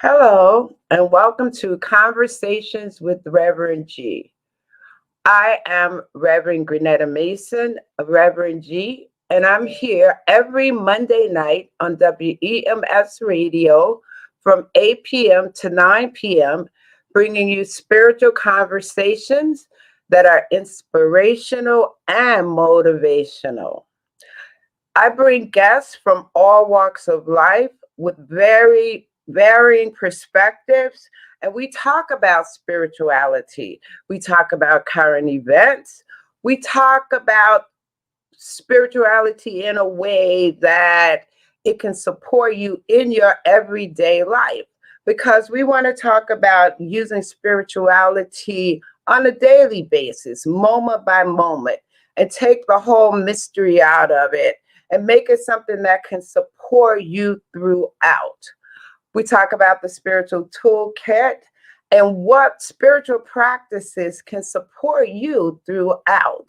Hello, and welcome to Conversations with Reverend G. I am Reverend Grenetta Mason, Reverend G, and I'm here every Monday night on WEMS Radio from 8 p.m. to 9 p.m., bringing you spiritual conversations that are inspirational and motivational. I bring guests from all walks of life with very varying perspectives, and we talk about spirituality. We talk about current events. We talk about spirituality in a way that it can support you in your everyday life because we want to talk about using spirituality on a daily basis, moment by moment, and take the whole mystery out of it and make it something that can support you throughout. We talk about the spiritual toolkit and what spiritual practices can support you throughout.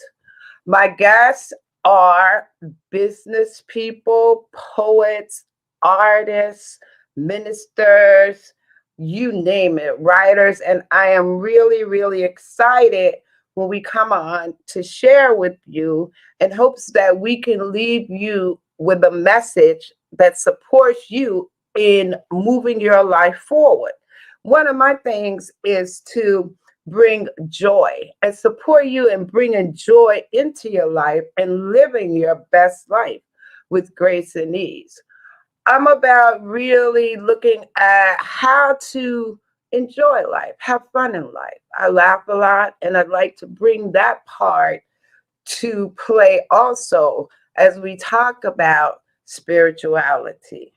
My guests are business people, poets, artists, ministers, you name it, writers. And I am really, really excited when we come on to share with you in hopes that we can leave you with a message that supports you in moving your life forward. One of my things is to bring joy and support you in bringing joy into your life and living your best life with grace and ease. I'm about really looking at how to enjoy life, have fun in life. I laugh a lot, and I'd like to bring that part to play also as we talk about spirituality.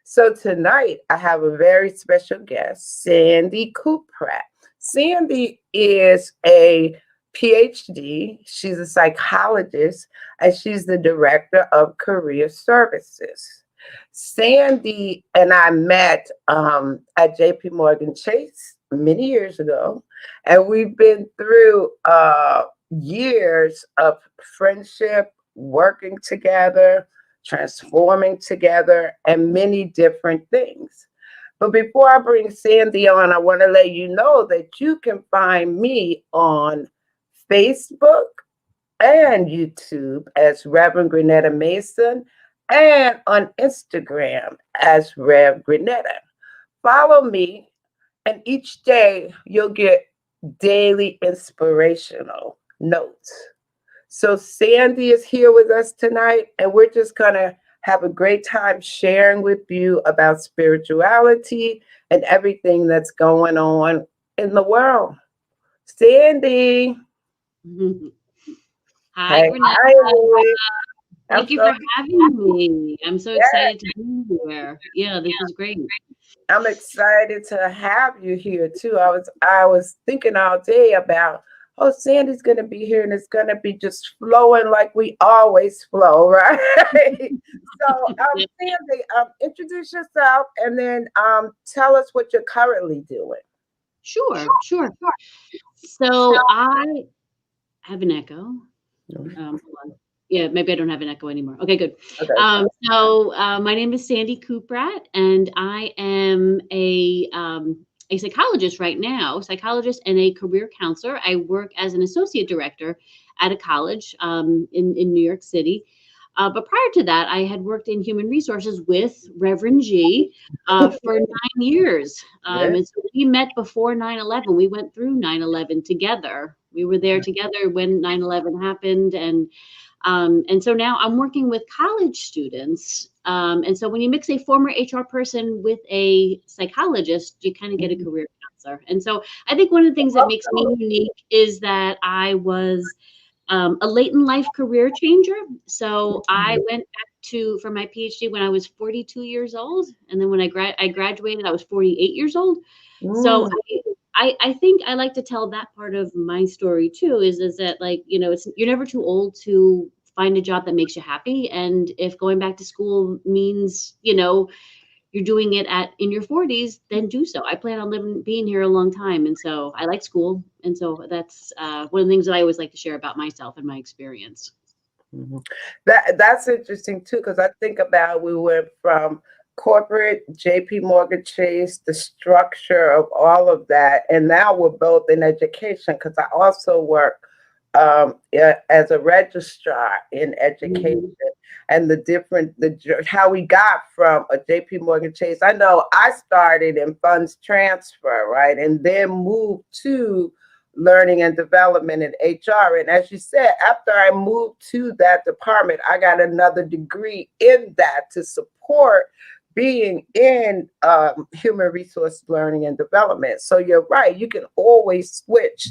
So tonight I have a very special guest, Sandy Kupprat. Sandy is a PhD. She's a psychologist and she's the director of career services. Sandy and I met at JP Morgan Chase many years ago, and we've been through years of friendship, working together, transforming together, and many different things. But before I bring Sandy on, I want to let you know that you can find me on Facebook and YouTube as Reverend Grenetta Mason and on Instagram as Rev Grenetta. Follow me, and each day you'll get daily inspirational notes. So Sandy is here with us tonight, and we're just going to have a great time sharing with you about spirituality and everything that's going on in the world. Sandy. Hi, Hey, Grenetta. hi. I'm Thank you so for having me. I'm so yeah, excited to be here. Yeah, this is great. I'm excited to have you here too. I was thinking all day about, oh, Sandy's gonna be here and it's gonna be just flowing like we always flow, right? So Yeah, Sandy, introduce yourself and then tell us what you're currently doing. sure. So I have an echo. Hold on. Yeah, maybe I don't have an echo anymore. Okay, good. Okay. My name is Sandy Cuprat, and I am a psychologist right now, psychologist and a career counselor. I work as an associate director at a college in New York City. But prior to that, I had worked in human resources with Reverend G for 9 years. Yeah. And so we met before 9/11. We went through 9/11 together. We were there together when 9/11 happened. And so now I'm working with college students. And so when you mix a former HR person with a psychologist, you kind of get a career counselor. And so I think one of the things that makes me unique is that I was a late in life career changer. So I went back to for my PhD when I was 42 years old, and then when I graduated, I was 48 years old. So Mm, I think I like to tell that part of my story too. Is that like it's you're never too old to find a job that makes you happy, and if going back to school means you're doing it at in your 40s, then do so. I plan on being here a long time, and so I like school, and so that's one of the things that I always like to share about myself and my experience. mhm. That's interesting too, because I think about we went from corporate, JP Morgan Chase, the structure of all of that. And now we're both in education because I also work as a registrar in education, Mhm. and how we got from a JP Morgan Chase. I know I started in funds transfer, right? And then moved to learning and development in HR. And as you said, after I moved to that department, I got another degree in that to support being in human resource learning and development. So you're right, you can always switch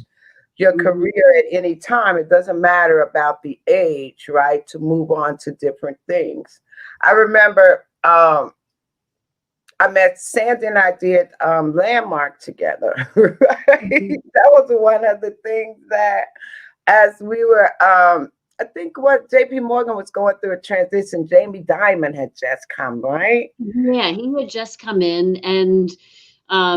your Mhm. career at any time. It doesn't matter about the age, right? To move on to different things. I remember I met Sandy and I did Landmark together, right? Mhm. That was one of the things that as we were I think what JP Morgan was going through a transition, Jamie Dimon had just come, right? Yeah, he had just come in, and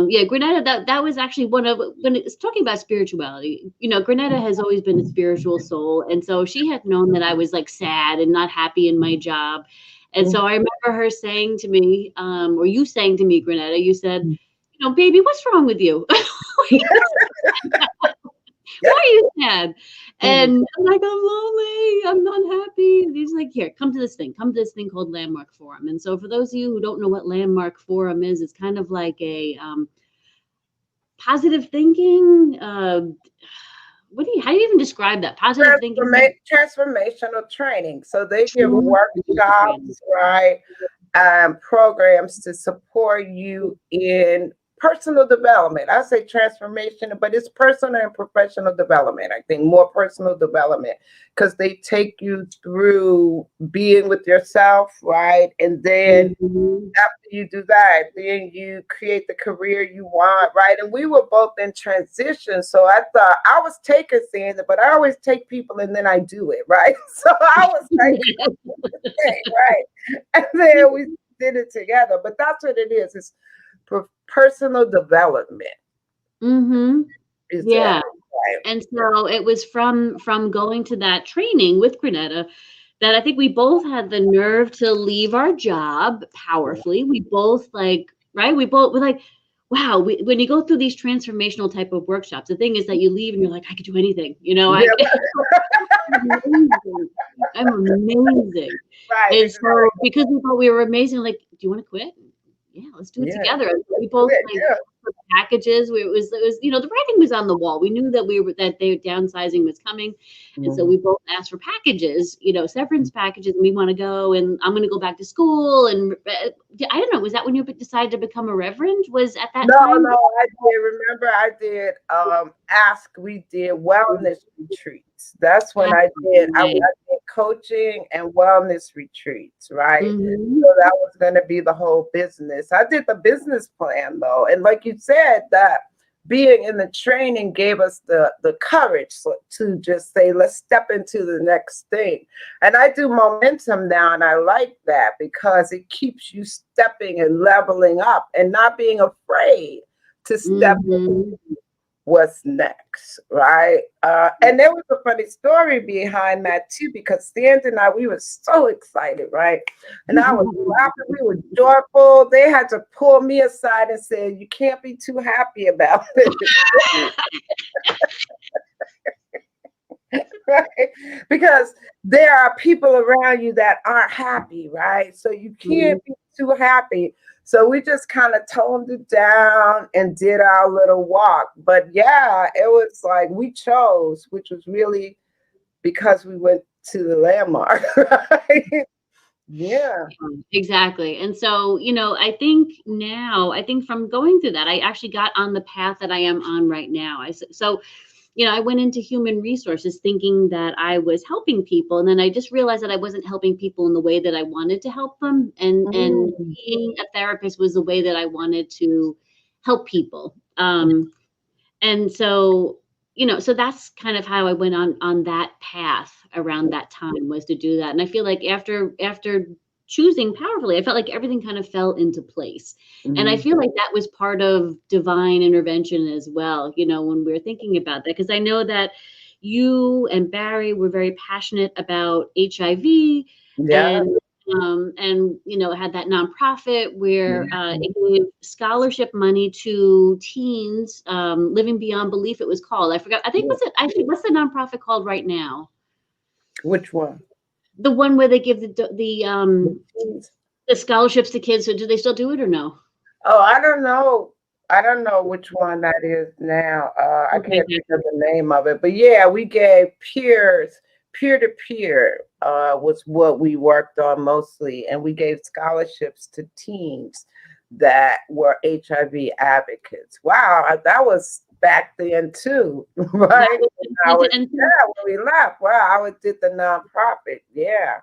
yeah, Grenada. That was actually one of when it's talking about spirituality. You know, Grenada has always been a spiritual soul, and so she had known that I was like sad and not happy in my job, and so I remember her saying to me, or you saying to me, Grenada, you said, you know, baby, what's wrong with you? Yeah. Why are you sad? And I'm like, I'm lonely, I'm unhappy. And he's like, here, come to this thing called Landmark Forum. And so for those of you who don't know what Landmark Forum is, it's kind of like a positive thinking. How do you even describe that? Positive thinking. Transformational training. So they give Transformational training. workshops, right? Programs to support you in personal development. I say transformation, but it's personal and professional development. I think more personal development because they take you through being with yourself, right? And then Mhm. after you do that, then you create the career you want, right? And we were both in transition. So I thought I was taking Sandra, but I always take people and then I do it, right? So I was like, okay, right. And then we did it together. But that's what it is. It's personal development. Mhm. Is that Yeah. right? And so it was from going to that training with Grenetta that I think we both had the nerve to leave our job powerfully. We both like, right? We're like, wow, when you go through these transformational type of workshops, the thing is that you leave and you're like, I could do anything, you know, Yeah, I'm amazing. I'm amazing. right. And so Exactly. because we thought we were amazing, like, do you want to quit? Yeah, let's do it Yeah. together. And so we Do both it. like Yeah. for packages. It was, you know, the writing was on the wall. We knew that their downsizing was coming. And so Mhm. we both asked for packages, you know, severance packages, and we want to go and I'm gonna go back to school. And I don't know, was that when you decided to become a reverend? Was at that No, time? no, I did. Remember, I did we did wellness retreats. That's when I Right. did coaching and wellness retreats, right? Hmm. So that was gonna be the whole business. I did the business plan though. And like you said, that being in the training gave us the courage to just say, let's step into the next thing. And I do momentum now, and I like that because it keeps you stepping and leveling up and not being afraid to step Hmm. what's next, right? And there was a funny story behind that too, because Sandy and I, we were so excited, right? And I was laughing, we were joyful. They had to pull me aside and say, you can't be too happy about it. Right? Because there are people around you that aren't happy, right? So you can't be too happy. So we just kind of toned it down and did our little walk. But yeah, it was like we chose, which was really because we went to the landmark, right? Yeah. Exactly. And so, you know, I think from going through that, I actually got on the path that I am on right now. So, you know, I went into human resources thinking that I was helping people, and then I just realized that I wasn't helping people in the way that I wanted to help them, and Mm. being a therapist was the way that I wanted to help people. And so, you know, so that's kind of how I went on that path around that time, was to do that. And I feel like after choosing powerfully, I felt like everything kind of fell into place. And I Mm. feel like that was part of divine intervention as well, you know, when we were thinking about that, because I know that you and Barry were very passionate about HIV, Yeah. and and had that nonprofit where Yeah. it gave scholarship money to teens, living beyond belief. It was called. I forgot. I think Yeah. what's it? I think what's the nonprofit called right now? Which one? The one where they give The teens? the scholarships to kids. So do they still do it or no? Oh, I don't know. I don't know which one that is now. I Okay, can't think of the name of it. But yeah, we gave peer to peer was what we worked on mostly, and we gave scholarships to teens that were HIV advocates. Wow, that was back then too, that right? was When I was and yeah, when we left. Wow, I was did the nonprofit. Yeah.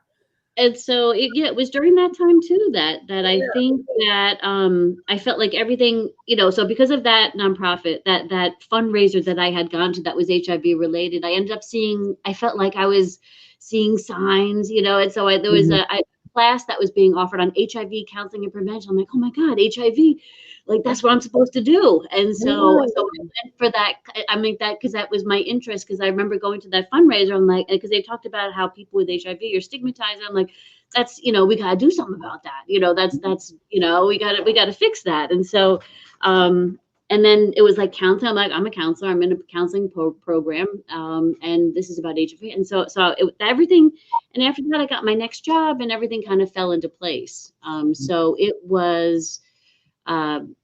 so it was during that time too that I Yeah. think that I felt like everything, so because of that nonprofit, that fundraiser that I had gone to that was HIV related, I ended up seeing, I felt like I was seeing signs, and so there was Mhm. a class that was being offered on HIV counseling and prevention. I'm like, oh my God, HIV, like that's what I'm supposed to do. And so I Mm. went for that. I mean that because that was my interest, because I remember going to that fundraiser. I'm like, because they talked about how people with HIV are stigmatized. I'm like, that's, we gotta do something about that. That's we gotta fix that. And so and then it was like counseling. I'm like, I'm a counselor. I'm in a counseling program, and this is about HIV. And so everything. And after that, I got my next job, and everything kind of fell into place. So it was, um,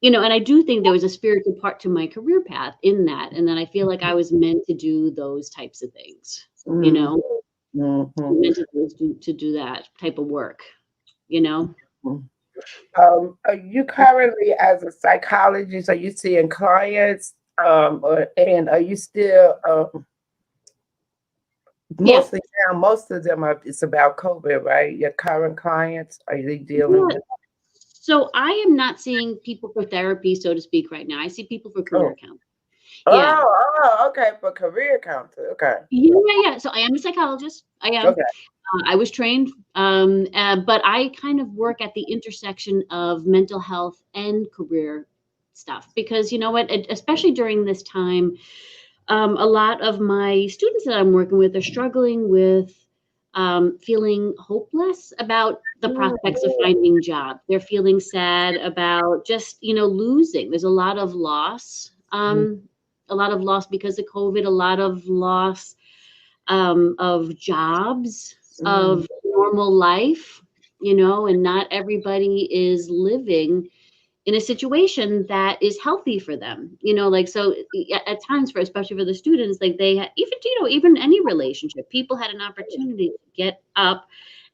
and I do think there was a spiritual part to my career path in that, and then I feel like I was meant to do those types of things. You Mm. know, Mhm. meant to do that type of work. You know. Mhm. Are you currently, as a psychologist, are you seeing clients, and are you still, Yeah. mostly now, most of them are, it's about COVID, right? Your current clients, are they dealing Yeah. with? So I am not seeing people for therapy, so to speak, right now. I see people for career Oh, counseling. Yeah. okay, for career counselor. Okay, Yeah, yeah, yeah. So I am a psychologist. I am. okay. I was trained, but I kind of work at the intersection of mental health and career stuff, because you know what, especially during this time, a lot of my students that I'm working with are struggling with feeling hopeless about the Mm, prospects of finding jobs. They're feeling sad about just, losing. There's mm, a lot of loss because of COVID, a lot of loss of jobs, mm, of normal life, and not everybody is living in a situation that is healthy for them, like, so at times, for especially for the students, like even, even any relationship, people had an opportunity to get up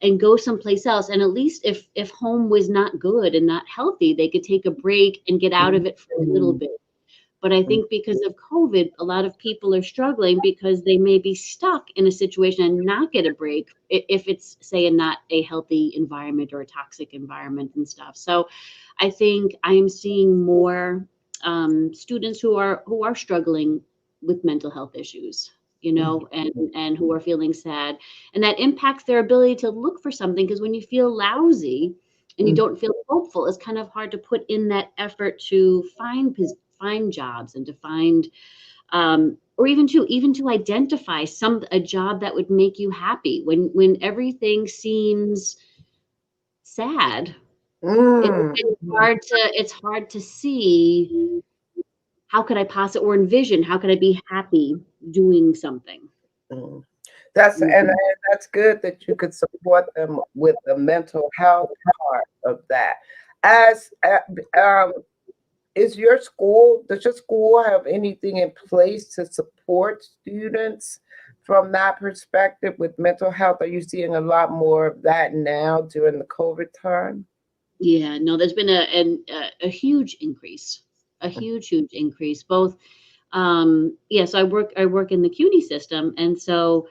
and go someplace else, and at least if home was not good and not healthy, they could take a break and get out of mm, it for a little mm, bit. But I mm, think because of COVID, a lot of people are struggling because they may be stuck in a situation and not get a break if it's, say, a not a healthy environment or a toxic environment and stuff. So I think I am seeing more students who are struggling with mental health issues, mm, and who are feeling sad, and that impacts their ability to look for something, because when you feel lousy and you mm, don't feel hopeful, it's kind of hard to put in that effort to find jobs and to find, or even to identify a job that would make you happy when everything seems sad. mm, It's hard to see how could I possibly, or envision how could I be happy doing something. mm. That's and Mhm. that's good that you could support them with the mental health part of that. As is your school, does your school have anything in place to support students from that perspective with mental health? Are you seeing a lot more of that now during the COVID time? Yeah, no, there's been a huge increase, a huge increase. Both, yeah. So I work in the CUNY system, and so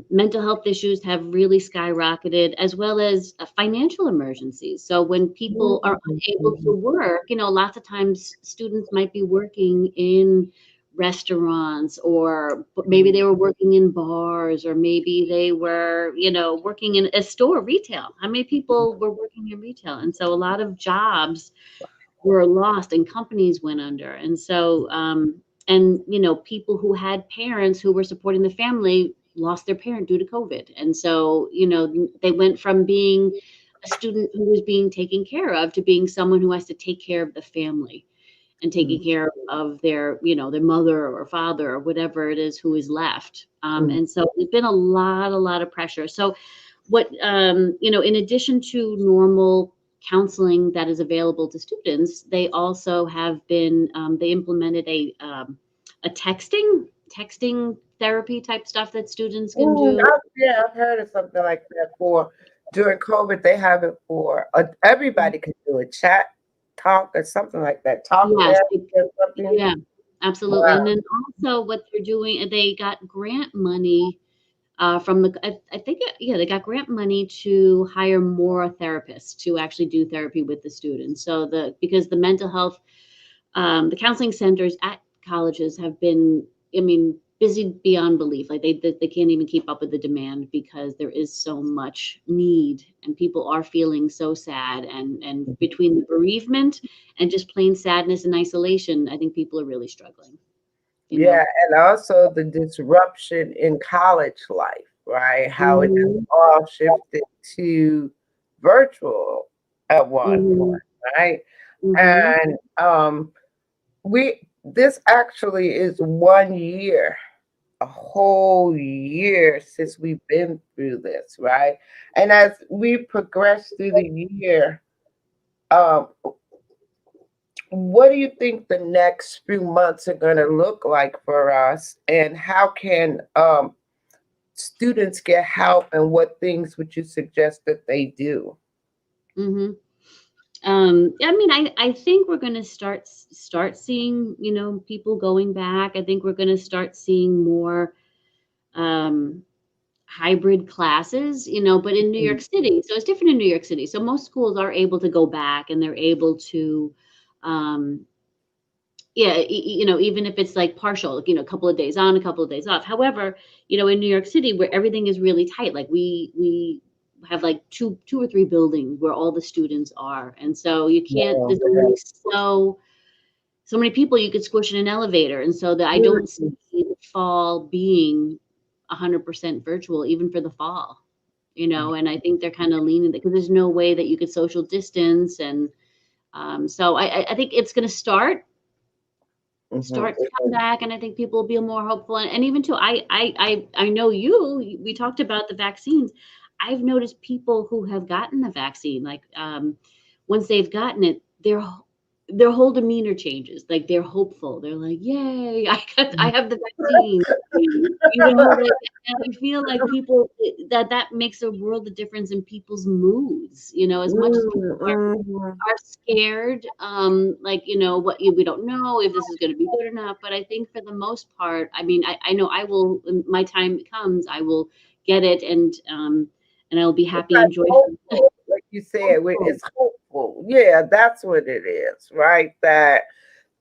mental health issues have really skyrocketed, as well as financial emergencies. So when people are unable to work, lots of times students might be working in restaurants, or maybe they were working in bars, or maybe they were, working in a store, retail. How many people were working in retail? And so a lot of jobs were lost and companies went under. And so, and people who had parents who were supporting the family lost their parent due to COVID. And so, you know, they went from being a student who was being taken care of to being someone who has to take care of the family and taking care of their, you know, their mother or father or whatever it is who is left. Mhm. And so there's been a lot of pressure. So what, you know, in addition to normal counseling that is available to students, they also have been, they implemented a texting therapy type stuff that students can do. Yeah, I've heard of something like that for during COVID. They have it for everybody can do a chat, talk, or something like that. Talk Yes, therapy or something. yeah, absolutely. And Wow. then also what they're doing, they got grant money from the, I think, yeah, they got grant money to hire more therapists to actually do therapy with the students. So because the mental health, the counseling centers at colleges have been, I mean, busy beyond belief. Like they can't even keep up with the demand because there is so much need and people are feeling so sad. And between the bereavement and just plain sadness and isolation, I think people are really struggling, you Yeah, know? and also the disruption in college life, right? How it has Hmm. all shifted to virtual at one Hmm. point, right? Hmm. And we this actually is 1 year, a whole year since we've been through this, right? And as we progress through the year, um, what do you think the next few months are going to look like for us, and how can students get help, and what things would you suggest that they do? Hmm. I mean, I think we're going to start seeing, you know, people going back. I think we're going to start seeing more um, hybrid classes, you know, but in New York City, so it's different in New York City. So most schools are able to go back and they're able to, um, yeah, you know, even if it's like partial, like, you know, a couple of days on, a couple of days off. However, you know, in New York City, where everything is really tight, like we have like two or three buildings where all the students are, and so you can't. Yeah. There's only so many people you could squish in an elevator, and so that I don't see the fall being 100% virtual, even for the fall. You know, and I think they're kind of leaning because there's no way that you could social distance, and so I think it's going to Mhm. start to come back, and I think people will be more hopeful. And even too, I know we talked about the vaccines. I've noticed people who have gotten the vaccine, like once they've gotten it, their whole demeanor changes. Like they're hopeful. They're like, "Yay, I have the vaccine." You know, like, and I feel like people that makes a world of difference in people's moods. You know, as much as people Mhm. are scared, like, you know, we don't know if this is going to be good or not. But I think for the most part, I mean, I know I will, when my time comes, I will get it, and I'll be It's happy like and joyful. hopeful, like you said, it's hopeful. Yeah, that's what it is, right? That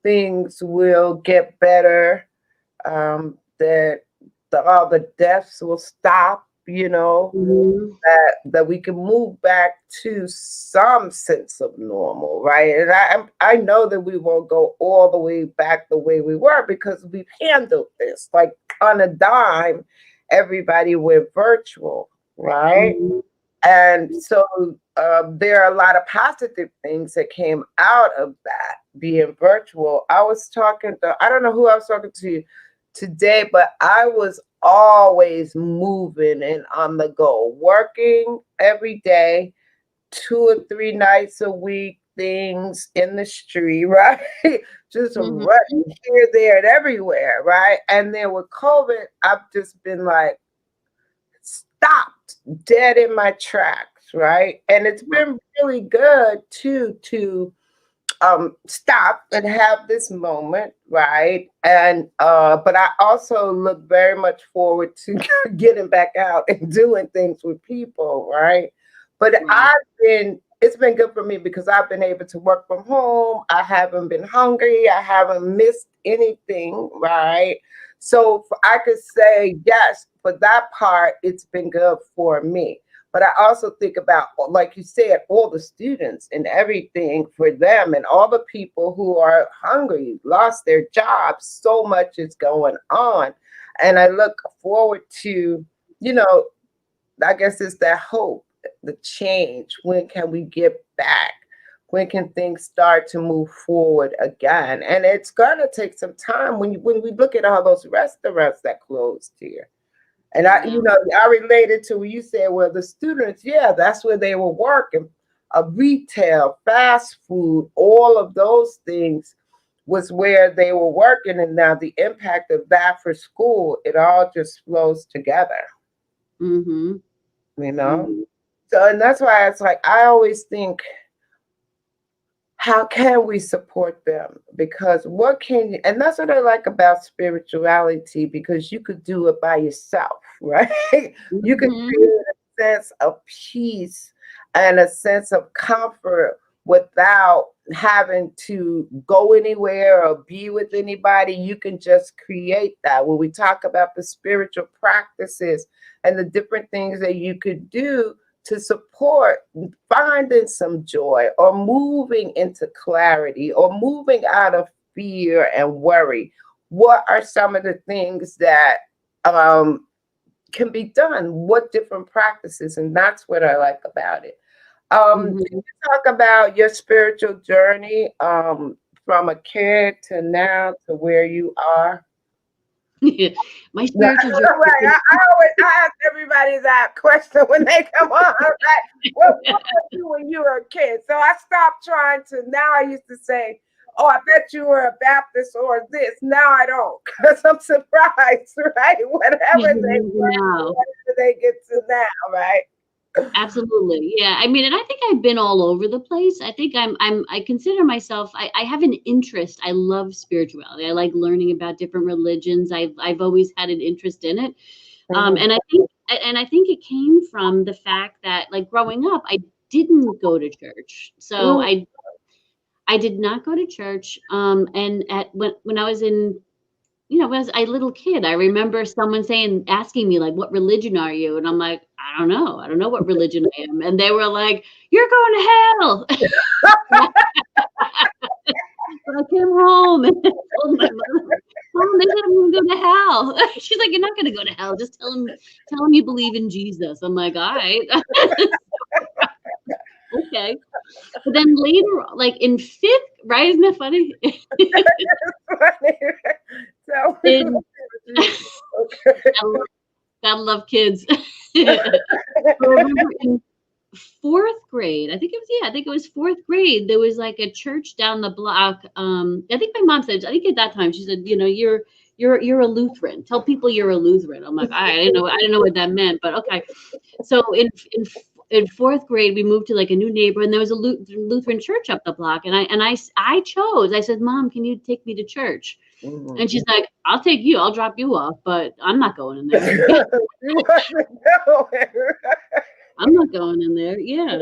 things will get better, that all the deaths will stop, Mhm. that we can move back to some sense of normal, right? And I know that we won't go all the way back the way we were because we've handled this like on a dime. Everybody went virtual, right? Mhm. And so there are a lot of positive things that came out of that being virtual. I was talking to, I don't know who I was talking to today, but I was always moving and on the go, working every day, 2 or 3 nights a week, things in the street, right? Just Mhm. running here, there, and everywhere, right? And then with COVID, I've just been like, stopped dead in my tracks, right? And it's been really good to stop and have this moment, right? And but I also look very much forward to getting back out and doing things with people, right? But Right. it's been good for me because I've been able to work from home. I haven't been hungry. I haven't missed anything, right? So I could say yes, for that part, it's been good for me. But I also think about, like you said, all the students and everything for them, and all the people who are hungry, lost their jobs. So much is going on. And I look forward to, you know, I guess it's that hope, the change. When can we get back? When can things start to move forward again? And it's gonna take some time when we look at all those restaurants that closed here. And Yeah. I related to when you said, well, the students, yeah, that's where they were working. Retail, fast food, all of those things was where they were working. And now the impact of that for school, it all just flows together, Mm-hmm. you know? Mm-hmm. So, and that's why it's like, I always think, how can we support them? Because what can you, and that's what I like about spirituality, because you could do it by yourself, right? You could Mm-hmm. create a sense of peace and a sense of comfort without having to go anywhere or be with anybody. You can just create that. When we talk about the spiritual practices and the different things that you could do to support finding some joy or moving into clarity or moving out of fear and worry, what are some of the things that um, can be done? What different practices? And that's what I like about it. Can Mm-hmm. you talk about your spiritual journey from a kid to now to where you are? My No, spiritual journey has right. been I always ask everybody that question when they come on. Right? Well, what were you when you were a kid? So I stopped trying to. Now I used to say, "Oh, I bet you were a Baptist or this." Now I don't, because I'm surprised. Right? Whatever they were, now. whatever they get to now. Right? Absolutely. Yeah. I mean, and I think I've been all over the place. I think I consider myself, I have an interest. I love spirituality. I like learning about different religions. I've always had an interest in it. Mhm. And I think it came from the fact that, like, growing up, I didn't go to church. So Mm. I did not go to church. And when I was in, as a little kid, I remember someone asking me, like, what religion are you? And I'm like, I don't know. I don't know what religion I am. And they were like, you're going to hell. So I came home and told my mother, Mom, they said I'm going to go to hell. She's like, you're not going to go to hell. Just tell them you believe in Jesus. I'm like, all right. Okay. But then later, like in fifth, right? Isn't that funny? So, in okay. I love, gotta love kids. So I remember in fourth grade, I think it was fourth grade. There was like a church down the block. I think my mom said, I think at that time she said, you're a Lutheran. Tell people you're a Lutheran. I'm like, I didn't know what that meant, but okay. So in fourth grade, we moved to like a new neighbor, and there was a Lutheran church up the block, and I chose. I said, Mom, can you take me to church? Mhm. And she's like, I'll take you. I'll drop you off, but I'm not going in there. You wasn't going. I'm not going in there. Yeah.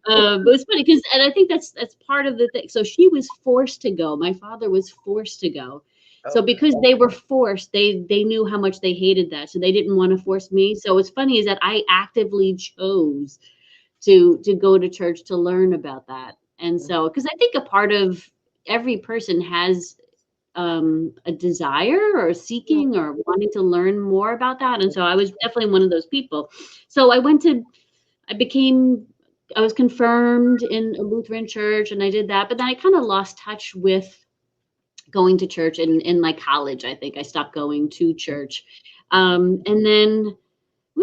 But it's funny because, and I think that's part of the thing. So she was forced to go. My father was forced to go. So Okay. because they were forced, they knew how much they hated that. So they didn't want to force me. So what's funny is that I actively chose to go to church to learn about that. And so, because I think a part of every person has a desire or seeking or wanting to learn more about that. And so I was definitely one of those people. So I became, I was confirmed in a Lutheran church and I did that, but then I kind of lost touch with going to church in like college. I think I stopped going to church. And then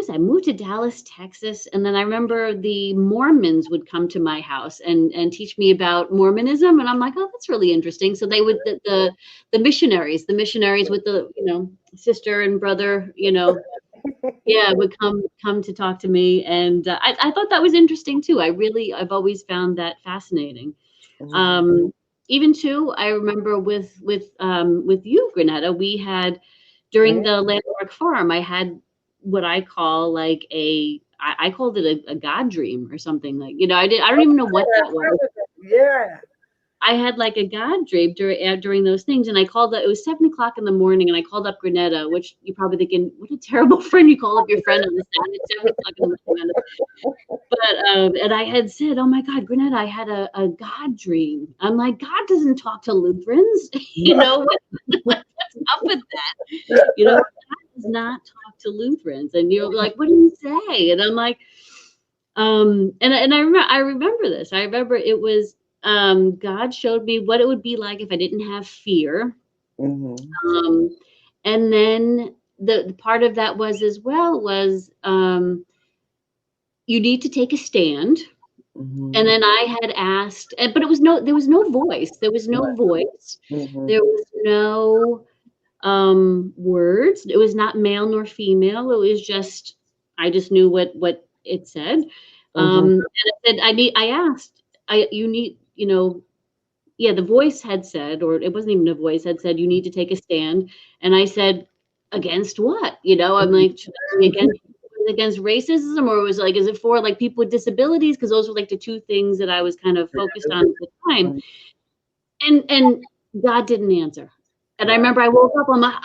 I moved to Dallas, Texas, and then I remember the Mormons would come to my house and teach me about Mormonism, and I'm like, oh, that's really interesting. So they would the missionaries with the sister and brother, yeah, would come to talk to me, and I thought that was interesting too. I've always found that fascinating. Mhm. Um, Even too, I remember with you, Granetta, we had during Yeah. the landmark farm, I had what I call like I called it a God dream or something like, I don't even know what that was. Yeah. I had like a God dream during those things, and I called it was 7 o'clock in the morning, and I called up Granetta, which you're probably thinking, what a terrible friend you call up your friend on the Saturday at 7 o'clock in the morning. But and I had said, "Oh my God, Granette, I had a God dream." I'm like, God doesn't talk to Lutherans, what's up with that? You know, does not talk to Lutherans. And you're like, what do you say? And I'm like, I remember this. I remember it was God showed me what it would be like if I didn't have fear. Mhm. Um, and then the part of that was as well was you need to take a stand. And Mhm. then I had asked, but it was there was no voice. There was no voice. Mhm. There was no words. It was not male nor female. It was just I just knew what it said. Mhm. And I said I asked I you need yeah, the voice had said, or it wasn't even a voice, had said, you need to take a stand. And I said, against what? I'm like, should I be against racism, or was like, is it for like people with disabilities? Because those were like the two things that I was kind of focused on at the time. Mhm. And God didn't answer. And I Right. remember I woke up, I'm like,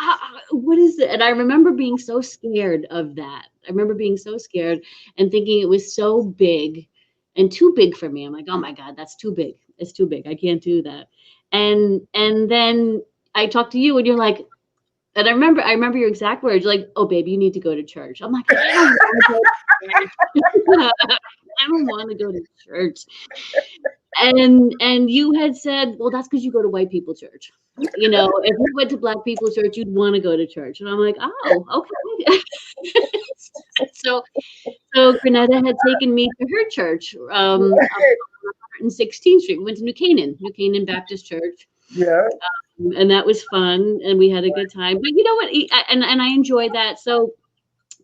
what is it? And I remember being so scared of that. I remember being so scared and thinking it was so big and too big for me. I'm like, oh my God, that's too big. It's too big. I can't do that. And then I talked to you and you're like, and I remember your exact words, you're like, oh baby, you need to go to church. I'm like, I don't want to go to church. I don't want to go to church. And you had said, well, that's because you go to white people church. If you went to black people church, you'd want to go to church. And I'm like, oh, okay. so so Grenetta had taken me to her church, up on 116th Street. We went to New Canaan Baptist Church. Yeah. And that was fun, and we had a good time. But you know what? And I enjoyed that. So,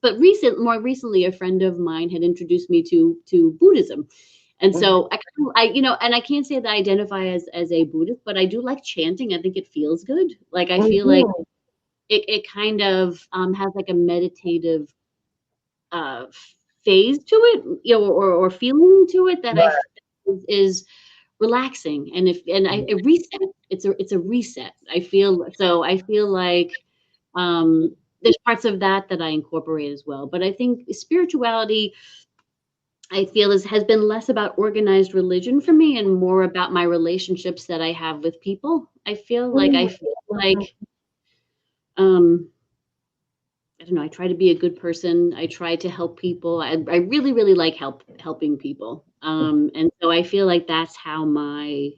but more recently, a friend of mine had introduced me to Buddhism. And Mhm. so and I can't say that I identify as a Buddhist, but I do like chanting. I think it feels good. Like I feel like Mhm. it kind of has like a meditative uh phase to it, or feeling to it that I Right. feel is relaxing. And if and I a reset. It's a reset. I feel like there's parts of that I incorporate as well. But I think spirituality I feel has been less about organized religion for me and more about my relationships that I have with people. I Mhm. feel Mhm. like um I don't know, I try to be a good person. I try to help people. I really, really like helping people. And so I feel like that's how my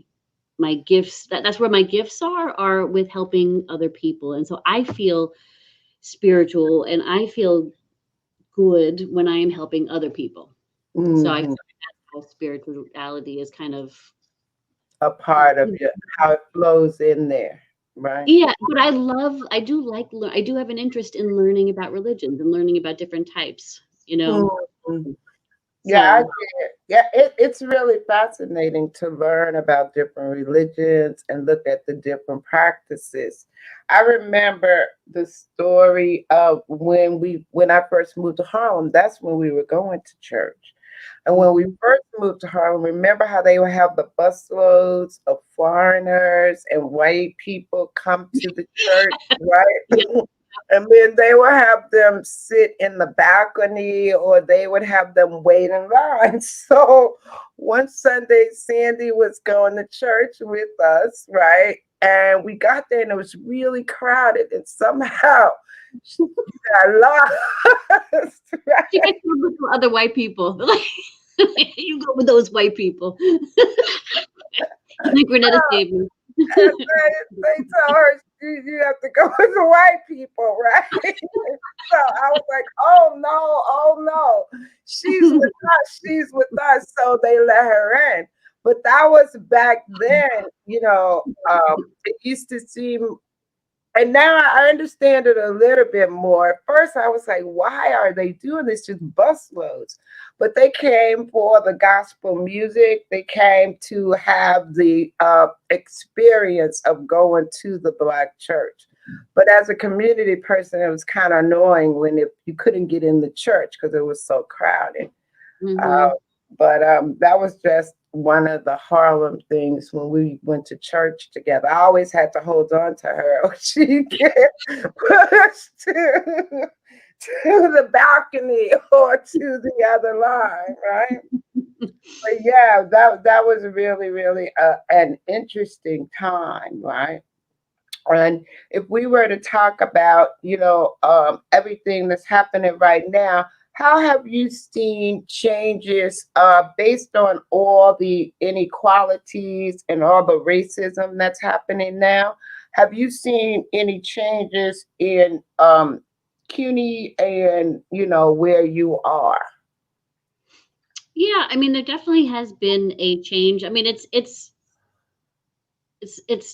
gifts that's where my gifts are with helping other people. And so I feel spiritual and I feel good when I am helping other people. So I feel Mhm. like how spirituality is kind of A part of you, how it flows in there, right? yeah, but I do have an interest in learning about religions and learning about different types, you know. Mhm. Yeah, I So did. Yeah, it's really fascinating to learn about different religions and look at the different practices. I remember the story of when I first moved to Harlem, that's when we were going to church. And when we mhm. first moved to Harlem, remember how they would have the busloads of foreigners and white people come to the church, Yeah. right? And then they would have them sit in the balcony or they would have them wait in line. So one Sunday, Sandy was going to church with us, right? And we got there and it was really crowded. And somehow she got lost, She right? gets with other white people. You go with those white people. I think Renetta saved me. And they told her you have to go with the white people, right? So I was like, oh no, oh no. She's with us, she's with us. So they let her in. But that was back then, it used to seem, and now I understand it a little bit more. At first, I was like, why are they doing this? Just busloads. But they came for the gospel music. They came to have the experience of going to the Black church. But as a community person, it was kind of annoying when you couldn't get in the church because it was so crowded. Uh, Hmm. but that was just one of the Harlem things when we went to church together. I always had to hold on to her or she'd get pushed to the balcony or to the other line, right? But yeah, that was really, really an interesting time, right? And if we were to talk about, everything that's happening right now, how have you seen changes based on all the inequalities and all the racism that's happening now? Have you seen any changes in CUNY and, where you are? Yeah, I mean, there definitely has been a change. I mean, it's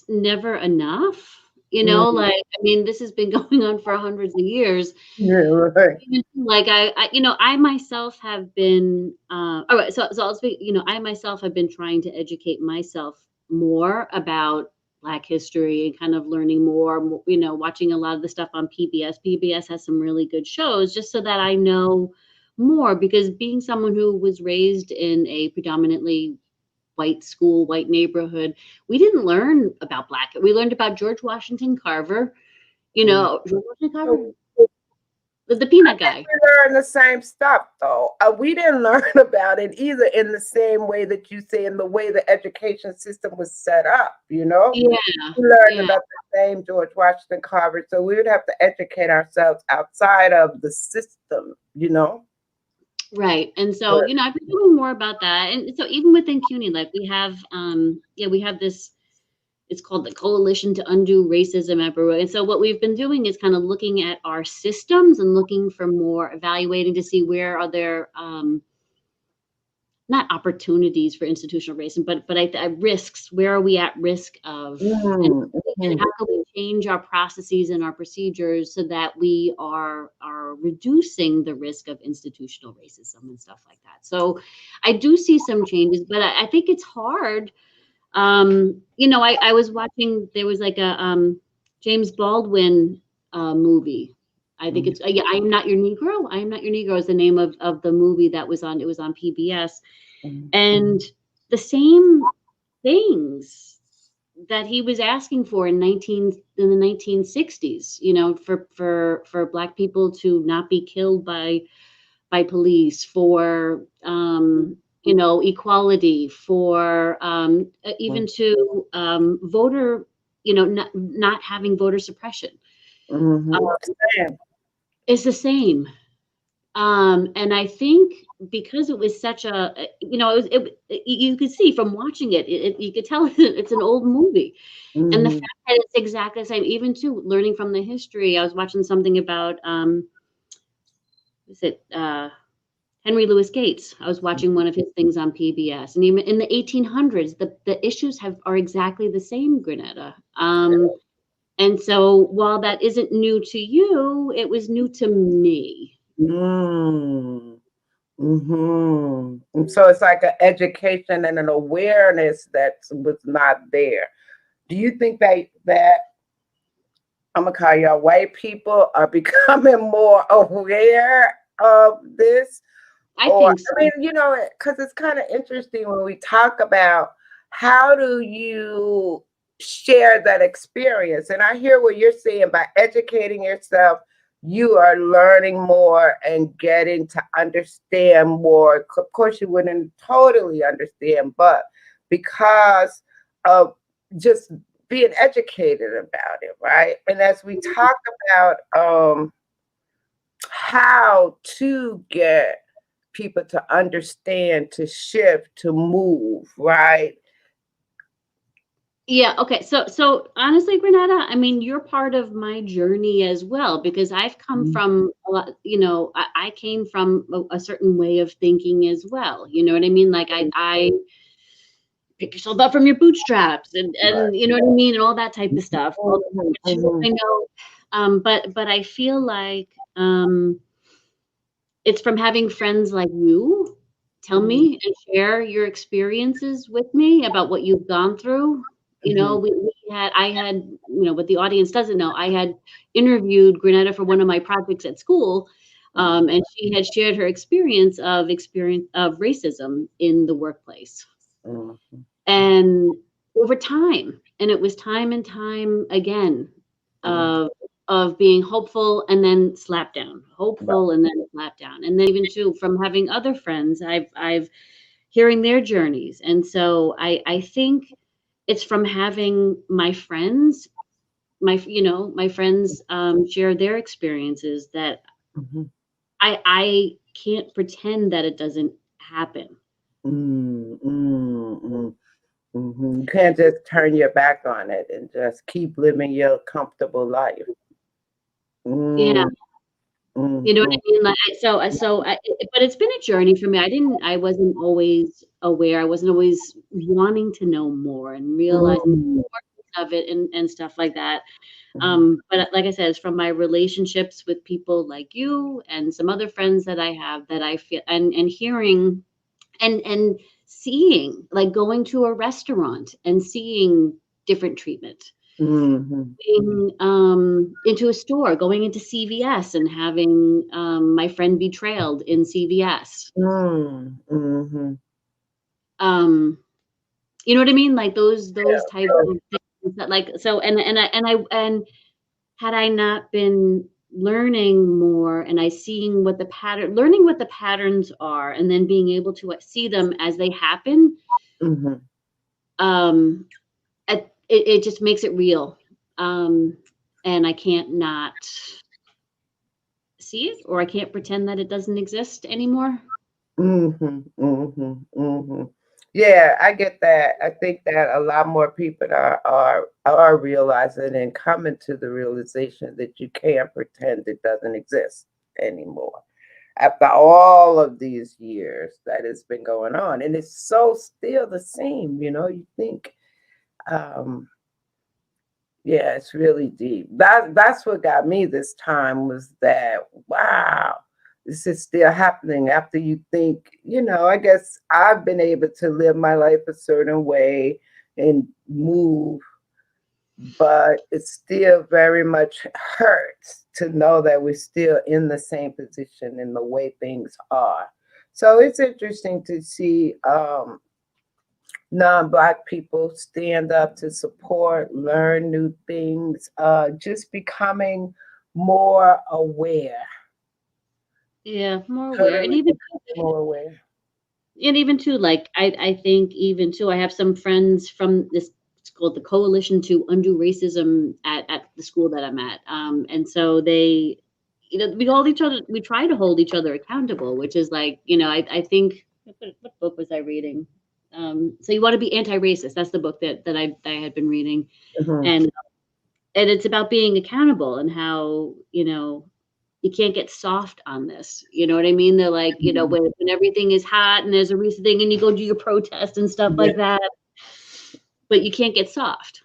never enough, Mhm. like, I mean, this has been going on for hundreds of years. Yeah, right. Like I myself have been, all right, so I'll speak, I myself have been trying to educate myself more about Black history and kind of learning more, watching a lot of the stuff on PBS. PBS has some really good shows just so that I know more, because being someone who was raised in a predominantly white school, white neighborhood, we didn't learn about Black. We learned about George Washington Carver, Mhm. George Washington Carver, the peanut guy. We learn the same stuff, though. We didn't learn about it either in the same way that you say, in the way the education system was set up, Yeah, We learned yeah. about the same George Washington Carver, so we would have to educate ourselves outside of the system. Right. And so, But I've been doing more about that. And so even within CUNY, like we have this, it's called the Coalition to Undo Racism Everywhere. And so what we've been doing is kind of looking at our systems and looking for more, evaluating to see where are there not opportunities for institutional racism, but risks. Where are we at risk of? And, mm, and mhm, how can we change our processes and our procedures so that we are reducing the risk of institutional racism and stuff like that? So I do see some changes, but I think it's hard. I was watching, there was like a James Baldwin movie. I think mhm, it's yeah, I am not your Negro. I am not your Negro is the name of the movie that was on. It was on PBS, mhm, and the same things that he was asking for in the 1960s, for Black people to not be killed by police, for equality, for even to voter, not having voter suppression, uh, mhm. Same. is the same. And I think because it was such a, you could see from watching you could tell it's an old movie. And the fact Mhm, that it's exactly the same, even too, learning from the history. I was watching something about, is it, Henry Louis Gates. I was watching one of his things on PBS, and even in the 1800s, the issues are exactly the same, Granetta. And so while that isn't new to you, it was new to me. mm, mhm. And so it's like an education and an awareness that was not there. Do you think that I'm gonna call y'all white people are becoming more aware of this? I Or think I so. mean, because it's kind of interesting when we talk about how do you share that experience. And I hear what you're saying, by educating yourself, you are learning more and getting to understand more. Of course, you wouldn't totally understand, but because of just being educated about it, right? And as we talk about how to get people to understand, to shift, to move, right? Yeah, okay. So honestly, Granada, I mean, you're part of my journey as well, because I've come Mhm. from a lot, I came from a certain way of thinking as well. You know what I mean? Like I pick yourself up from your bootstraps, and you know what I mean, and all that type of stuff. All Mhm, which mhm, I know, but I feel like it's from having friends like you tell mhm, me and share your experiences with me about what you've gone through. mhm, I had, what the audience doesn't know, I had interviewed Granetta for one of my projects at school, mhm, and she had shared her experience of racism in the workplace. mhm, And over time, and it was time and time again, mhm. of being hopeful and then slap down, Right. hopeful and then slap down. And then even too, from having other friends, I've hearing their journeys. And so I think it's from having my friends my friends share their experiences that Mhm. I can't pretend that it doesn't happen. Mm, mm, You can't just turn your back on it and just keep living your comfortable life. Yeah. Mm, You know what mhm, I mean? Like, but it's been a journey for me. I wasn't always aware. I wasn't always wanting to know more and realizing the mm, importance of it and stuff like that. mhm, But like I said, it's from my relationships with people like you and some other friends that I have that I feel and hearing and seeing, like going to a restaurant and seeing different treatment, mhm, going into a store, going into CVS and having my friend be trailed in CVS. mhm. Um, you know what I mean? Like those Yeah. types of things that like so and had I not been learning more and I seeing what the learning what the patterns are and then being able to see them as they happen, Mhm, um, it just makes it real. Um, and I can't not see it or I can't pretend that it doesn't exist anymore. Yeah, I get that. I think that a lot more people are realizing and coming to the realization that you can't pretend it doesn't exist anymore. After all of these years that it's been going on, and it's so still the same, you think, um, yeah, it's really deep. That's what got me this time was that wow, this is still happening after you think, I guess I've been able to live my life a certain way and move, but it still very much hurts to know that we're still in the same position in the way things are. So it's interesting to see non-black people stand up to support, learn new things, just becoming more aware, Yeah, more aware. totally more aware. And even too, like I think even too, I have some friends from this, it's called the Coalition to Undo Racism at the school that I'm at. And so they, we hold each other, we try to hold each other accountable, which is like, I think what book was I reading? So You Want to Be Anti-Racist. That's the book that I had been reading. Mhm, And it's about being accountable and how, you can't get soft on this. You know what I mean? They're like, mhm. when everything is hot and there's a recent thing and you go do your protest and stuff Yeah, like that, but you can't get soft.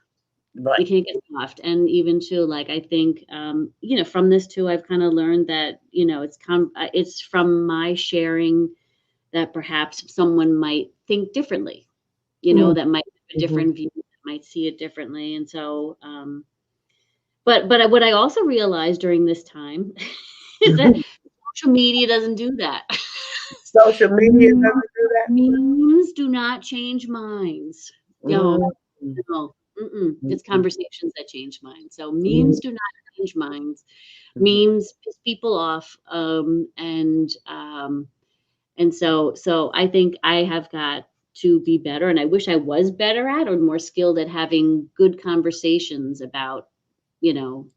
right. You can't get soft. And even too, like I think, from this too, I've kind of learned that, it's from my sharing that perhaps someone might think differently, Mm, that might have a mhm, different view, might see it differently. And so, but what I also realized during this time is that mhm. social media doesn't do that. Social media Mem doesn't do that. Memes do not change minds. No, Mm, no, it's mhm, conversations that change minds. So mhm, memes do not change minds. mhm, Memes piss people off, and so I think I have got to be better, and I wish I was better at or more skilled at having good conversations about, you know,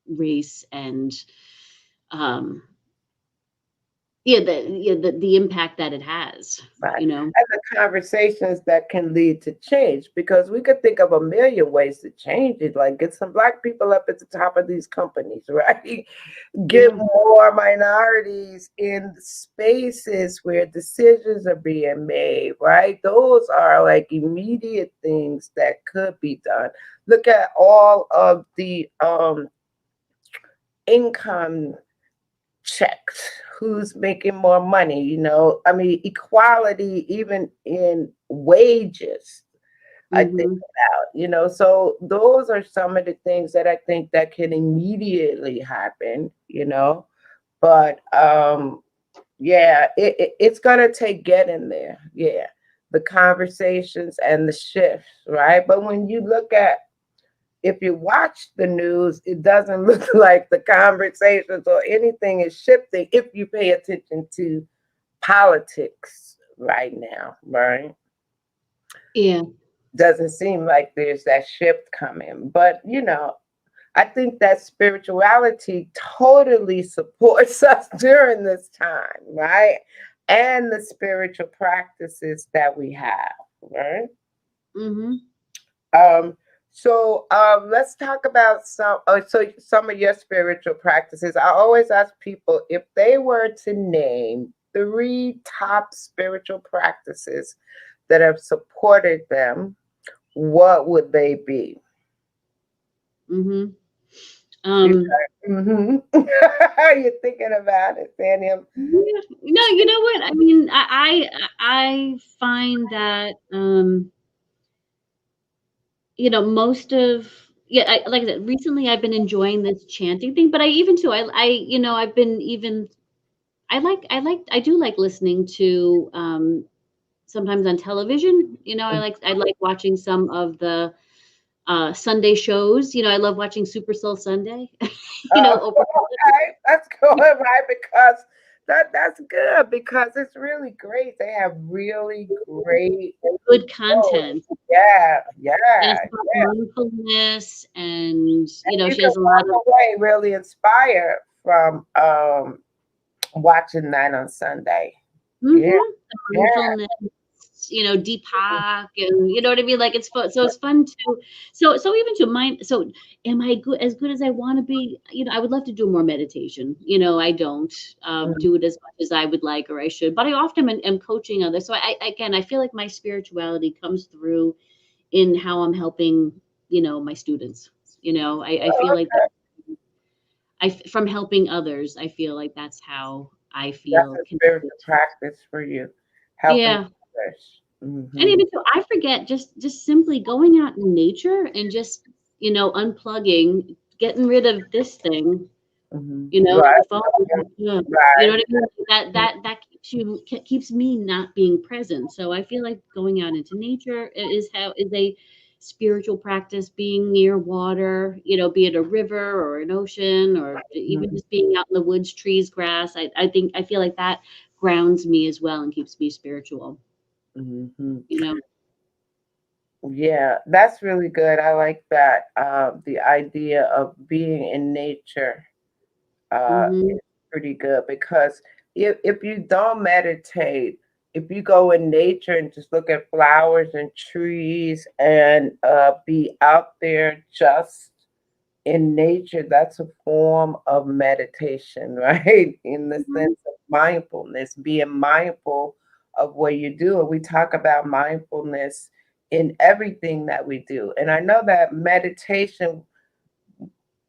race and, um, the impact that it has, right. you know? And the conversations that can lead to change, because we could think of a million ways to change it, like get some black people up at the top of these companies, right? Get Yeah. more minorities in spaces where decisions are being made, right? Those are like immediate things that could be done. Look at all of the income checks. Who's making more money? I mean, equality even in wages. I think Mhm. about, so those are some of the things that I think that can immediately happen. But yeah, it's gonna take getting there. Yeah, the conversations and the shifts, right? But when you look at, if you watch the news, it doesn't look like the conversations or anything is shifting if you pay attention to politics right now, right? Yeah. Doesn't seem like there's that shift coming, but I think that spirituality totally supports us during this time, right? And the spiritual practices that we have, right? Mm-hmm. Um, let's talk about some of your spiritual practices. I always ask people if they were to name three top spiritual practices that have supported them, what would they be? Mm-hmm. You Um, mm-hmm. You're thinking about it, Daniel. yeah, no, you know what? I mean, I find that most of yeah, like I said, recently I've been enjoying this chanting thing, but I even too, I've been even I do like listening to sometimes on television. I like watching some of the Sunday shows. I love watching Super Soul Sunday. Oprah. Okay, that's good, right? Because that's good because it's really great. They have really great Good shows. content. Yeah, And yeah, it's about yeah. mindfulness and, And you she can has a lot of walk away really inspired from watching that on Sunday. Yeah, mhm, yeah. mindfulness, Deepak, and you know what I mean? Like, it's fun. So it's fun to so even to mind. So am I good as I want to be? I would love to do more meditation. I don't Mhm. do it as much as I would like or I should, but I often am coaching others. So again, I feel like my spirituality comes through in how I'm helping, my students. I feel like that from helping others, I feel like that's how I That's feel a connected. spiritual practice for you, helping Yeah. others. And Hmm. even so, I forget just simply going out in nature and just, unplugging, getting rid of this thing, Hmm. the Right, phone. Yeah. You know right. what I mean? That keeps me not being present. So I feel like going out into nature is a spiritual practice, being near water, be it a river or an ocean or even Mhm, just being out in the woods, trees, grass. I feel like that grounds me as well and keeps me spiritual, mhm. you know. Yeah, that's really good. I like that. The idea of being in nature Mhm. is pretty good because if you don't meditate, if you go in nature and just look at flowers and trees and be out there just in nature, that's a form of meditation, right? In the Mhm. sense of mindfulness, being mindful of what you do. And we talk about mindfulness in everything that we do. And I know that meditation,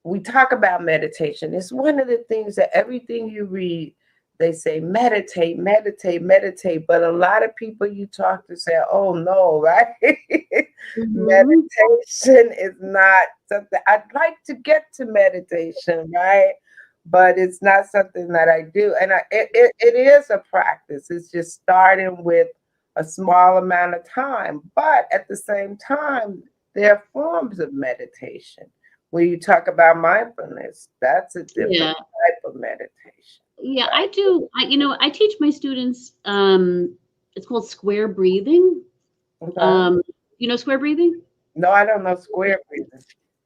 we talk about meditation. It's one of the things that everything you read, they say meditate, meditate, meditate. But a lot of people you talk to say, oh no, right? Mhm. Meditation is not something I'd like to get to meditation, right? But it's not something that I do. And it is a practice. It's just starting with a small amount of time. But at the same time, there are forms of meditation when you talk about mindfulness, that's a different Yeah. type of meditation, Yeah, I right? do. I teach my students, it's called square breathing. Okay. Um, square breathing? No, I don't know square breathing.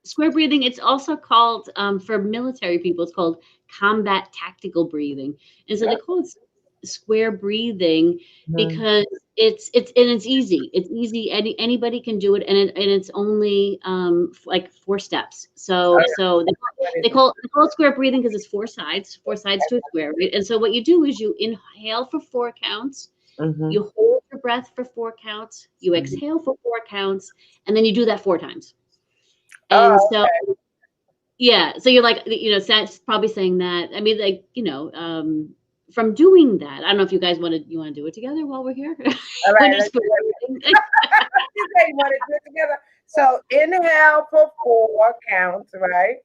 Square breathing, it's also called, for military people, it's called combat tactical breathing. And so they call it square breathing Mhm. because it's easy. It's easy. Anybody can do it, and it's only like 4 steps. Oh, So they call, what is they it? call they call it square breathing because it's four sides to a square, right? And so what you do is you inhale for 4 counts, Mhm, you hold your breath for 4 counts, you mhm. exhale for 4 counts, and then you do that 4 times. And Oh, so yeah, so you're like, Seth's probably saying that. I mean, like, from doing that, I don't know if you want to do it together while we're here. all When right, you're let's square do it. breathing. You say you want to do it together. So inhale for 4 counts, right?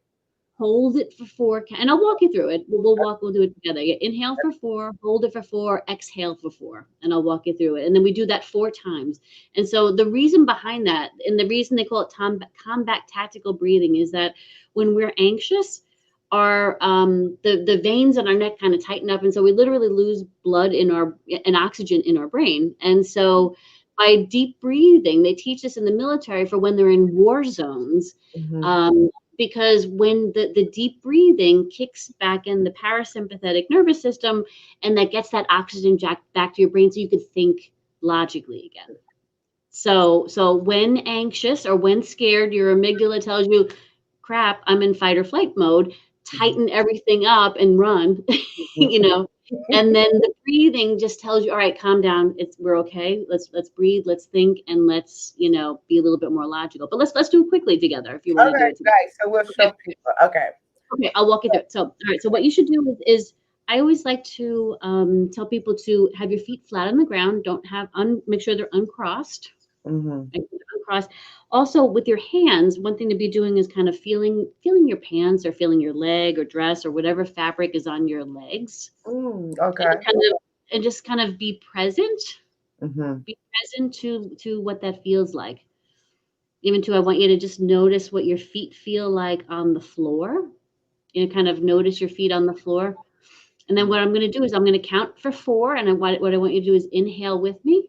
Hold it for 4 and I'll walk you through it. We'll do it together. Yeah, inhale for 4, hold it for 4, exhale for 4, and I'll walk you through it. And then we do that 4 times. And so the reason behind that, and the reason they call it combat tactical breathing, is that when we're anxious, our the veins in our neck kind of tighten up, and so we literally lose blood and oxygen in our brain. And so by deep breathing, they teach us in the military for when they're in war zones. Mhm, Um, because when the deep breathing kicks back in the parasympathetic nervous system, and that gets that oxygen back to your brain so you could think logically again. So when anxious or when scared, your amygdala tells you, crap, I'm in fight or flight mode, tighten everything up and run, you know. And then the breathing just tells you, all right, calm down. We're okay. Let's breathe, let's think, and let's, be a little bit more logical. But let's do it quickly together if you want to do Okay, it together. nice. So we'll show Okay. people. Okay. Okay, I'll walk you through it. So, all right. So what you should do is I always like to tell people to have your feet flat on the ground. Don't have make sure they're uncrossed. Mm-hmm. And across. Also, with your hands, one thing to be doing is kind of feeling your pants or feeling your leg or dress or whatever fabric is on your legs, Okay. and just kind of be present. Mm-hmm. Be present to what that feels like. Even to, I want you to just notice what your feet feel like on the floor. Kind of notice your feet on the floor. And then what I'm going to do is I'm going to count for 4, and what I want you to do is inhale with me,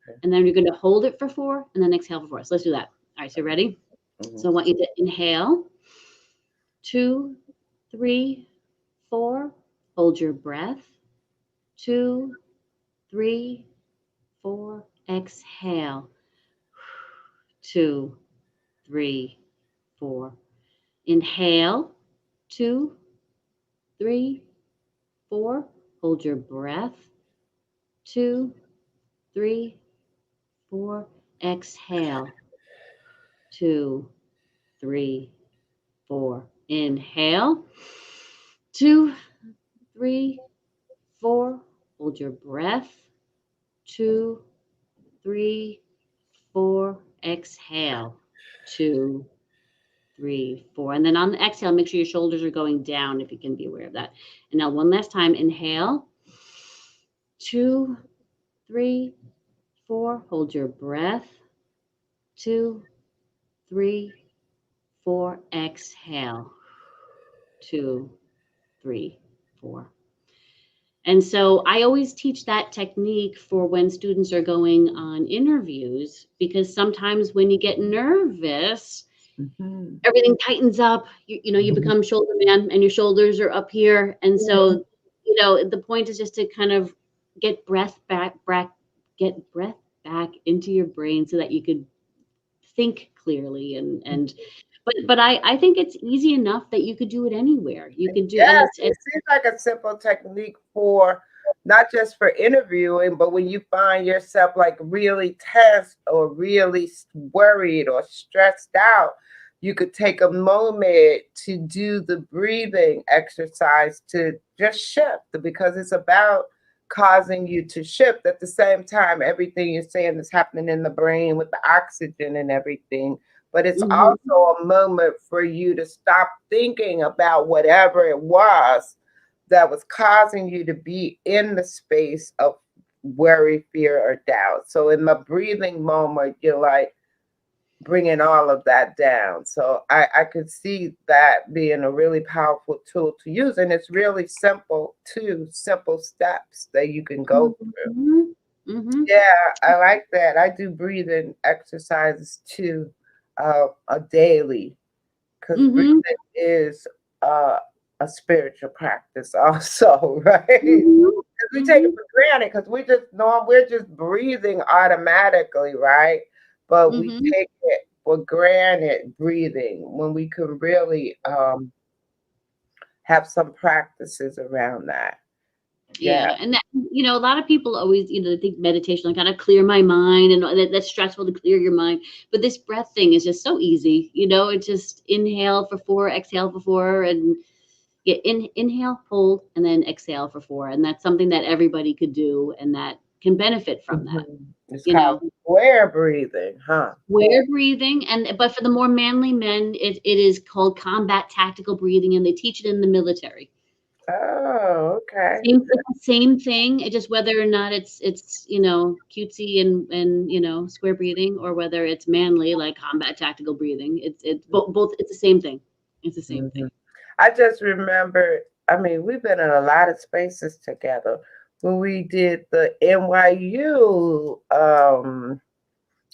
Okay. and then you're going to hold it for 4, and then exhale for 4. So let's do that. All right, so ready? Mm-hmm. So I want you to inhale, 2, 3, 4. Hold your breath, 2, 3, 4. Exhale, 2, 3, 4. Inhale, 2, 3, 4. Hold your breath, 2, 3, 4. Exhale, 2, 3, 4. Inhale, 2, 3, 4. Hold your breath, 2, 3, 4. Exhale, 2, 3, 4. And then on the exhale, make sure your shoulders are going down if you can be aware of that. And now one last time, inhale, 2, 3, 4. Hold your breath, 2, 3, 4. Exhale, 2, 3, 4. And so I always teach that technique for when students are going on interviews, because sometimes when you get nervous, Mm-hmm. everything tightens up. You become shoulder man and your shoulders are up here. And so, the point is just to kind of get get breath back into your brain so that you could think clearly but I think it's easy enough that you could do it anywhere. You could do, and Yes, it's it seems like a simple technique for not just for interviewing, but when you find yourself like really tense or really worried or stressed out, you could take a moment to do the breathing exercise to just shift because it's about causing you to shift at the same time. Everything you're saying is happening in the brain with the oxygen and everything, but it's mhm, also a moment for you to stop thinking about whatever it was that was causing you to be in the space of worry, fear, or doubt. So in the breathing moment, you're like bringing all of that down. So I could see that being a really powerful tool to use. And it's really simple, too, simple steps that you can go through. mhm, mhm, Yeah, I like that. I do breathing exercises too, daily, because mhm, breathing is uh, a spiritual practice also, right? mhm, Because we take it mhm, for granted because we just know we're just breathing automatically, right? But we mhm. take it for granted breathing when we can really have some practices around that. Yeah. Yeah, and that, a lot of people always, they think meditation, like, gotta clear my mind, and that's stressful to clear your mind. But this breath thing is just so easy, It's just inhale for 4, exhale for 4, and inhale, hold, and then exhale for 4. And that's something that everybody could do, and that can benefit from that. It's You called know, square breathing, huh? Square breathing, but for the more manly men, it is called combat tactical breathing, and they teach it in the military. Oh, okay. It's the same thing, it just whether or not it's, cutesy and, square breathing, or whether it's manly, like combat tactical breathing. It's both it's the same thing. It's the same Mhm. thing. I just remember, I mean, we've been in a lot of spaces together when we did the NYU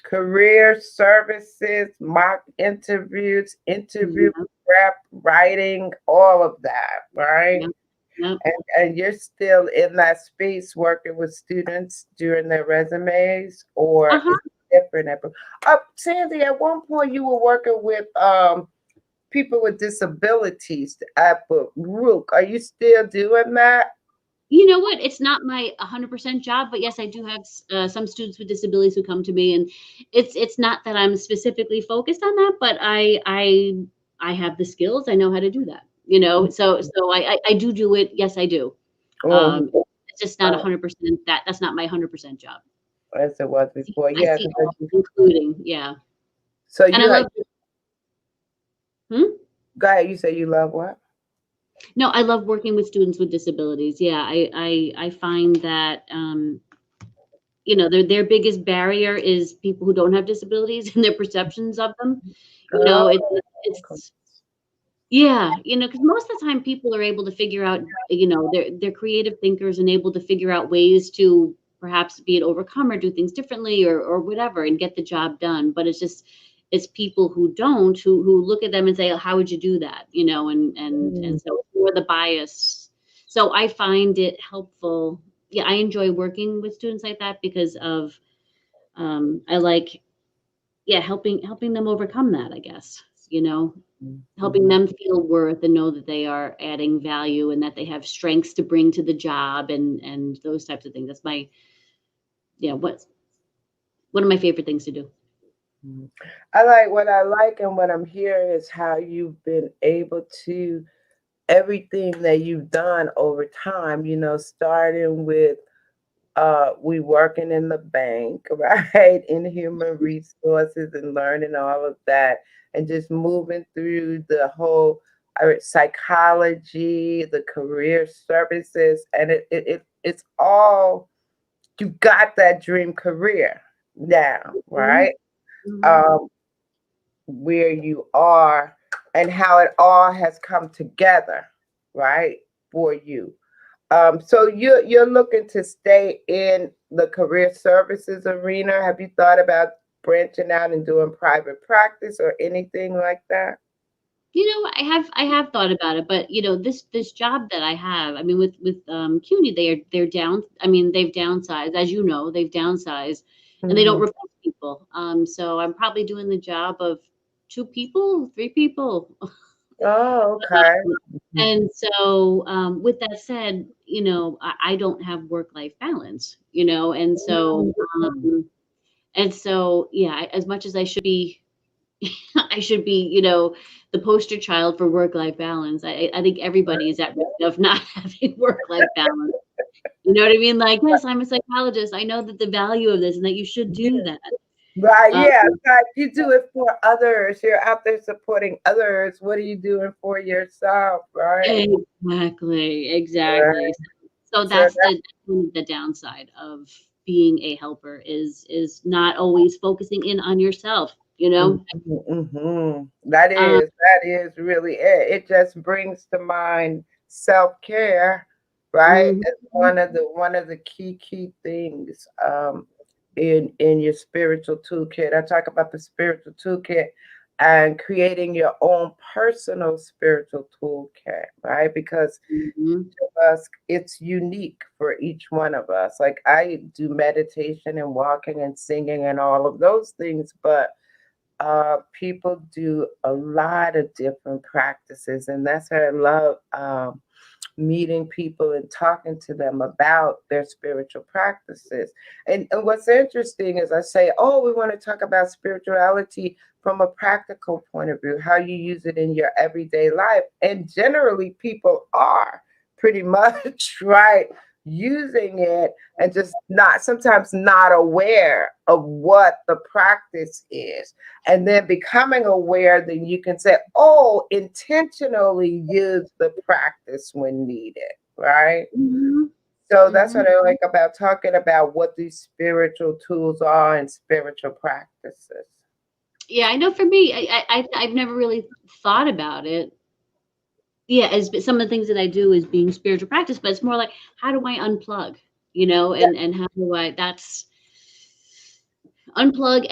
career services, mock interviews, interview Yep, prep, writing, all of that, right? yep, yep. And you're still in that space working with students during their resumes, or Uh-huh. is it different? Sandy, at one point you were working with people with disabilities at Rook. Are you still doing that? You know what? It's not my 100% job, but yes, I do have some students with disabilities who come to me, and it's not that I'm specifically focused on that, but I have the skills. I know how to do that. So I do it. Yes, I do. Mhm. Um, it's just not Uh, 100%. That's not my 100% job. as it was before, I yeah. see all, including, yeah. So And I you like, love. Hmm? go ahead. You say you love what? No, I love working with students with disabilities. Yeah, I find that their biggest barrier is people who don't have disabilities and their perceptions of them. You know, Oh, it, it's yeah, because most of the time people are able to figure out, they're creative thinkers and able to figure out ways to perhaps be an overcomer, do things differently or whatever and get the job done. But it's people who don't who look at them and say, "Oh, how would you do that?" And mm, so it's more the bias. So I find it helpful. Yeah, I enjoy working with students like that because of I like, yeah, helping them overcome that, I guess, helping mhm. them feel worth and know that they are adding value and that they have strengths to bring to the job and those types of things. That's my yeah, what's one of my favorite things to do. Mhm. I like what I like and what I'm hearing is how you've been able to everything that you've done over time, starting with we working in the bank, right? In human resources and learning all of that and just moving through the whole psychology, the career services, and it's all you got that dream career now, Mhm, right? mhm. Um, where you are and how it all has come together, right, for you. So you're looking to stay in the career services arena. Have you thought about branching out and doing private practice or anything like that? I have thought about it, but this job that I have, I mean, with CUNY, they're down. I mean, they've downsized, as you know, they've downsized, and they don't Mhm. replace people. So I'm probably doing the job of two people, three people. Oh, okay. Mhm. And so, with that said, I don't have work-life balance, and so, yeah, as much as I should be, I should be, the poster child for work-life balance. I think everybody is at risk of not having work-life balance. You know what I mean? Like, yes, I'm a psychologist. I know that the value of this and that you should do that. Right, Um, yeah. It's like you do it for others. You're out there supporting others. What are you doing for yourself, right? exactly, exactly. Right. So So that's the downside of being a helper is not always focusing in on yourself, you mhm, know? mhm. That Um, is really it. It just brings to mind self-care, right? mhm, As one of the key things in your spiritual toolkit. I talk about the spiritual toolkit and creating your own personal spiritual toolkit, right? Because mhm, us, it's unique for each one of us. Like I do meditation and walking and singing and all of those things, but people do a lot of different practices, and that's why I love meeting people and talking to them about their spiritual practices. And what's interesting is I say, oh, we want to talk about spirituality from a practical point of view, how you use it in your everyday life. And generally, people are pretty much right using it and just not sometimes not aware of what the practice is, and then becoming aware, then you can say, oh, intentionally use the practice when needed, right? mhm, So that's mhm. what I like about talking about what these spiritual tools are and spiritual practices. Yeah, I know for me, I've never really thought about it. Yeah, as some of the things that I do is being spiritual practice, but it's more like how do I unplug, Yeah. and how do I that's unplug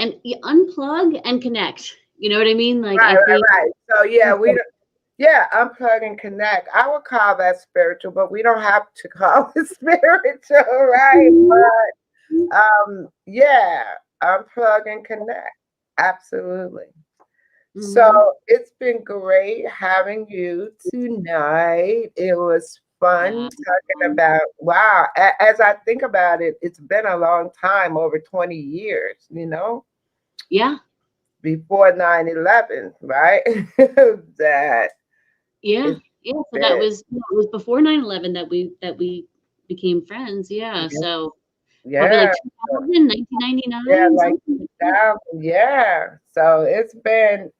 and connect. You know what I mean? Like Right, I right, think right. So yeah, yeah, unplug and connect. I would call that spiritual, but we don't have to call it spiritual, right? Yeah, unplug and connect. Absolutely. So Mhm. it's been great having you tonight. It was fun Yeah. talking about, wow, as I think about it, it's been a long time, over 20 years, Yeah. before 9/11, right? That Yeah. it's Yeah. So been, it was before 9/11 that we became friends. Yeah. So probably yeah, like 2000, yeah, 1999, like something like that. 2000, yeah. So it's been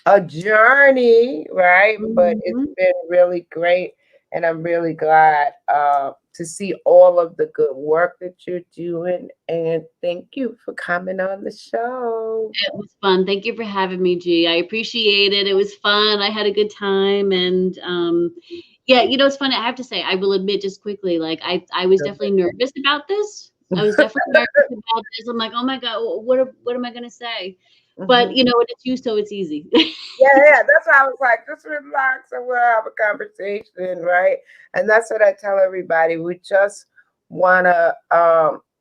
a journey, right? But it's Mhm. been really great, and I'm really glad to see all of the good work that you're doing. And thank you for coming on the show. It was fun. Thank you for having me, G. I appreciate it. It was fun. I had a good time, and yeah, it's funny. I have to say, I will admit just quickly, like I was definitely nervous about this. I was definitely nervous about this. I'm like, oh my god, what am I gonna say? But Mhm. when it's you, so it's easy. Yeah, yeah, that's why I was like, just relax and we'll have a conversation, right? And that's what I tell everybody. We just wanna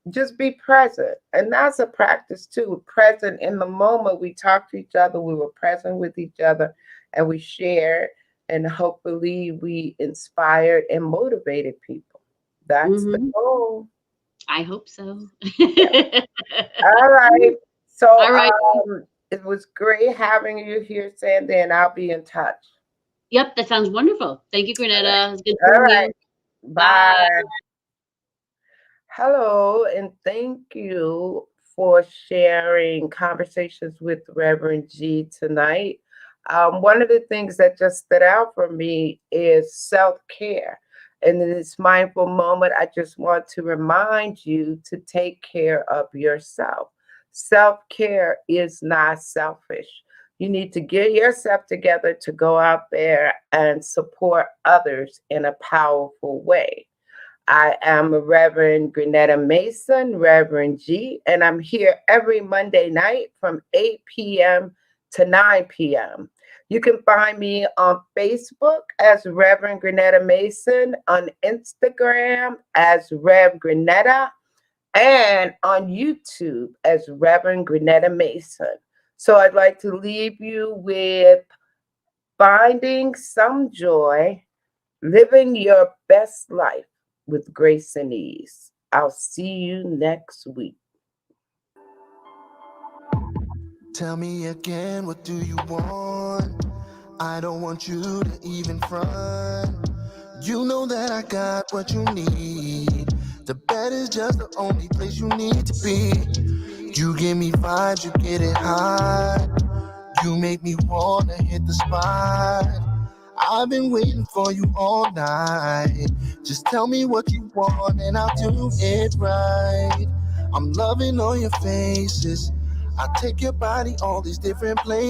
just be present. And that's a practice too. Present in the moment we talk to each other, we were present with each other and we shared and hopefully we inspired and motivated people. That's the Hmm. goal. I hope so. All right. So All right. it was great having you here, Sandy, and I'll be in touch. Yep, that sounds wonderful. Thank you, Granetta. It's good All seeing right. you. Bye. Bye. Hello, and thank you for sharing conversations with Reverend G tonight. One of the things that just stood out for me is self care. And in this mindful moment, I just want to remind you to take care of yourself. Self care is not selfish. You need to get yourself together to go out there and support others in a powerful way. I am Reverend Grenetta Mason, Reverend G, and I'm here every Monday night from 8 p.m. to 9 p.m. You can find me on Facebook as Reverend Grenetta Mason, on Instagram as Rev Grenetta, and on YouTube as Reverend Grenetta Mason. So I'd like to leave you with finding some joy, living your best life with grace and ease. I'll see you next week. Tell me again, what do you want? I don't want you to even front. You know that I got what you need. The bed is just the only place you need to be. You give me vibes, you get it hot. You make me wanna hit the spot. I've been waiting for you all night. Just tell me what you want and I'll do it right. I'm loving all your faces. I take your body all these different places.